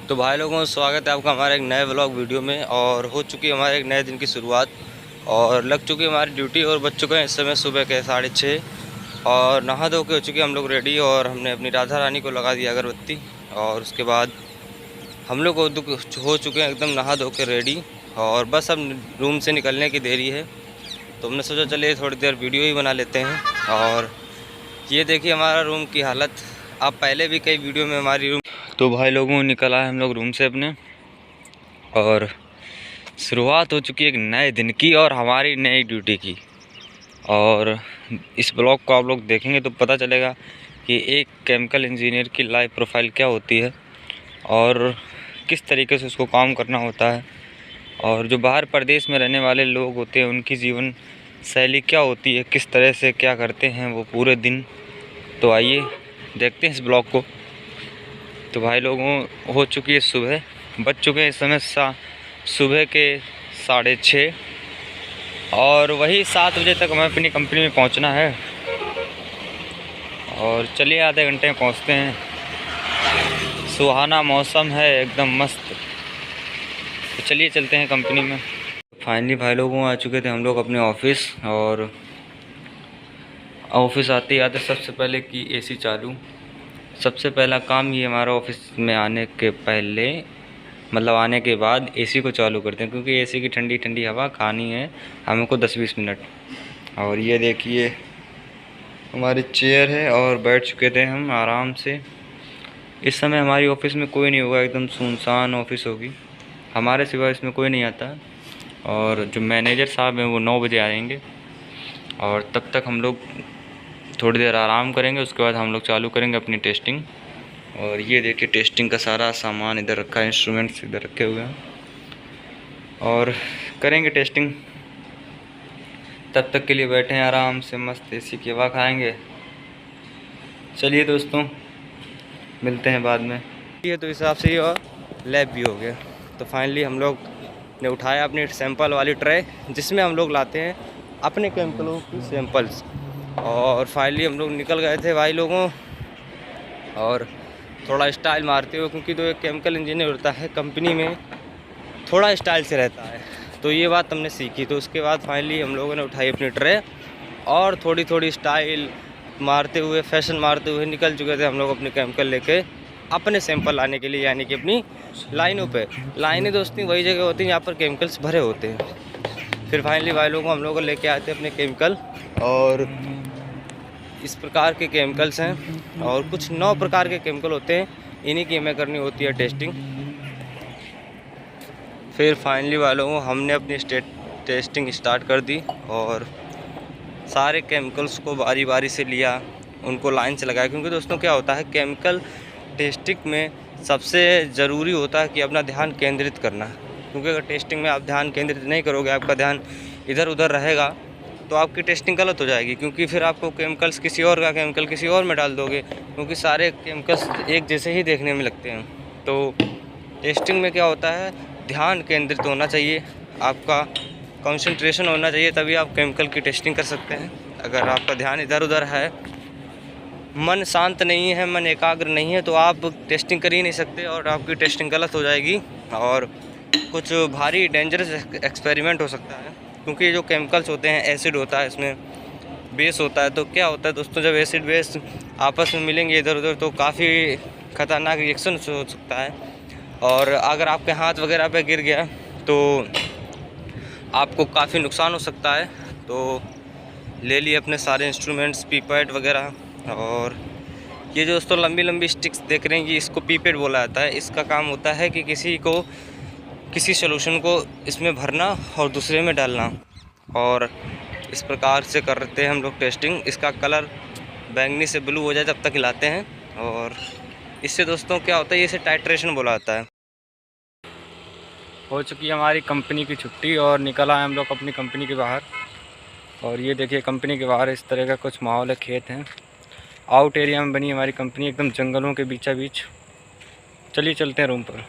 तो भाई लोगों, स्वागत है आपका हमारे एक नए व्लॉग वीडियो में। और हो चुकी है हमारे एक नए दिन की शुरुआत और लग चुकी है हमारी ड्यूटी। और बज चुके हैं इस समय सुबह के 6:30 और नहा धो के हो चुके हम लोग रेडी। और हमने अपनी राधा रानी को लगा दिया अगरबत्ती और उसके बाद हम लोग हो चुके हैं एकदम नहा धो के रेडी। और बस अब रूम से निकलने की देरी है, तो हमने सोचा चलिए थोड़ी देर वीडियो ही बना लेते हैं। और ये देखिए हमारा रूम की हालत, आप पहले भी कई वीडियो में हमारी रूम। तो भाई लोगों निकल आए हम लोग रूम से अपने और शुरुआत हो चुकी है एक नए दिन की और हमारी नई ड्यूटी की। और इस ब्लॉग को आप लोग देखेंगे तो पता चलेगा कि एक केमिकल इंजीनियर की लाइफ प्रोफाइल क्या होती है और किस तरीके से उसको काम करना होता है। और जो बाहर प्रदेश में रहने वाले लोग होते हैं उनकी जीवन शैली क्या होती है, किस तरह से क्या करते हैं वो पूरे दिन। तो आइए देखते हैं इस ब्लॉग को। तो भाई लोगों हो चुकी है सुबह, बज चुके हैं इस समय सुबह के 6:30 और वही 7 बजे तक हमें अपनी कंपनी में पहुंचना है। और चलिए आधे घंटे में पहुंचते हैं। सुहाना मौसम है एकदम मस्त। तो चलिए चलते हैं कंपनी में। फाइनली भाई लोगों आ चुके थे हम लोग अपने ऑफिस। और ऑफिस आते ही आते सबसे पहले की एसी चालू। सबसे पहला काम ये हमारा ऑफिस में आने के पहले मतलब आने के बाद एसी को चालू करते हैं, क्योंकि एसी की ठंडी ठंडी हवा खानी है हमको 10-20 मिनट। और ये देखिए हमारी चेयर है और बैठ चुके थे हम आराम से। इस समय हमारी ऑफिस में कोई नहीं होगा, एकदम सुनसान ऑफिस होगी, हमारे सिवा इसमें कोई नहीं आता। और जो मैनेजर साहब हैं वो 9 बजे आएंगे और तब तक हम लोग थोड़ी देर आराम करेंगे। उसके बाद हम लोग चालू करेंगे अपनी टेस्टिंग। और ये देखिए टेस्टिंग का सारा सामान इधर रखा है, इंस्ट्रूमेंट्स इधर रखे हुए हैं और करेंगे टेस्टिंग। तब तक के लिए बैठे हैं आराम से, मस्त एसी की हवा खाएंगे। चलिए दोस्तों मिलते हैं बाद में। ये तो हिसाब से ही और लैब भी हो गया। तो फाइनली हम लोग ने उठाया अपनी सैंपल वाली ट्रे जिसमें हम लोग लाते हैं अपने केमिकलों की सैंपल्स। और फाइनली हम लोग निकल गए थे भाई लोगों, और थोड़ा स्टाइल मारते हुए, क्योंकि जो एक केमिकल इंजीनियर होता है कंपनी में थोड़ा स्टाइल से रहता है, तो ये बात हमने सीखी। तो उसके बाद फाइनली हम लोगों ने उठाई अपनी ट्रे और थोड़ी थोड़ी स्टाइल मारते हुए, फैशन मारते हुए निकल चुके थे हम लोग अपने केमिकल लेके अपने सैंपल लाने के लिए, यानी कि अपनी लाइनों पे। लाइनें दोस्ती वही जगह होती हैं जहाँ पर केमिकल्स भरे होते हैं। फिर फाइनली भाई लोगों हम लोग लेके आए थे अपने केमिकल, और इस प्रकार के केमिकल्स हैं और कुछ 9 प्रकार के केमिकल होते हैं, इन्हीं की हमें करनी होती है टेस्टिंग। फिर फाइनली वालों हमने अपनी टेस्टिंग स्टार्ट कर दी और सारे केमिकल्स को बारी बारी से लिया, उनको लाइन से लगाया। क्योंकि दोस्तों क्या होता है केमिकल टेस्टिंग में सबसे ज़रूरी होता है कि अपना ध्यान केंद्रित करना। क्योंकि अगर टेस्टिंग में आप ध्यान केंद्रित नहीं करोगे, आपका ध्यान इधर उधर रहेगा, तो आपकी टेस्टिंग गलत हो जाएगी। क्योंकि फिर आपको केमिकल्स किसी और का केमिकल किसी और में डाल दोगे, क्योंकि सारे केमिकल्स एक जैसे ही देखने में लगते हैं। तो टेस्टिंग में क्या होता है, ध्यान केंद्रित होना चाहिए, आपका कंसंट्रेशन होना चाहिए, तभी आप केमिकल की टेस्टिंग कर सकते हैं। अगर आपका ध्यान इधर उधर है, मन शांत नहीं है, मन एकाग्र नहीं है, तो आप टेस्टिंग कर ही नहीं सकते और आपकी टेस्टिंग गलत हो जाएगी और कुछ भारी डेंजरस एक्सपेरिमेंट हो सकता है। क्योंकि जो केमिकल्स होते हैं, एसिड होता है इसमें, बेस होता है, तो क्या होता है दोस्तों, जब एसिड बेस आपस में मिलेंगे इधर उधर तो काफ़ी ख़तरनाक रिएक्शन हो सकता है। और अगर आपके हाथ वगैरह पे गिर गया तो आपको काफ़ी नुकसान हो सकता है। तो ले लिए अपने सारे इंस्ट्रूमेंट्स, पीपेट वगैरह। और ये जो दोस्तों लंबी लंबी स्टिक्स देख रहे हैं, ये इसको पीपेट बोला जाता है। इसका काम होता है कि किसी सॉल्यूशन को इसमें भरना और दूसरे में डालना, और इस प्रकार से करते हैं हम लोग टेस्टिंग। इसका कलर बैंगनी से ब्लू हो जाए तब तक हिलाते हैं। और इससे दोस्तों क्या होता है, इसे टाइट्रेशन बोला जाता है। हो चुकी है हमारी कंपनी की छुट्टी और निकल आए हम लोग अपनी कंपनी के बाहर। और ये देखिए कंपनी के बाहर इस तरह का कुछ माहौल है, खेत हैं। आउट एरिया में बनी हमारी कंपनी, एकदम जंगलों के बीचा बीच। चलिए चलते हैं रूम पर।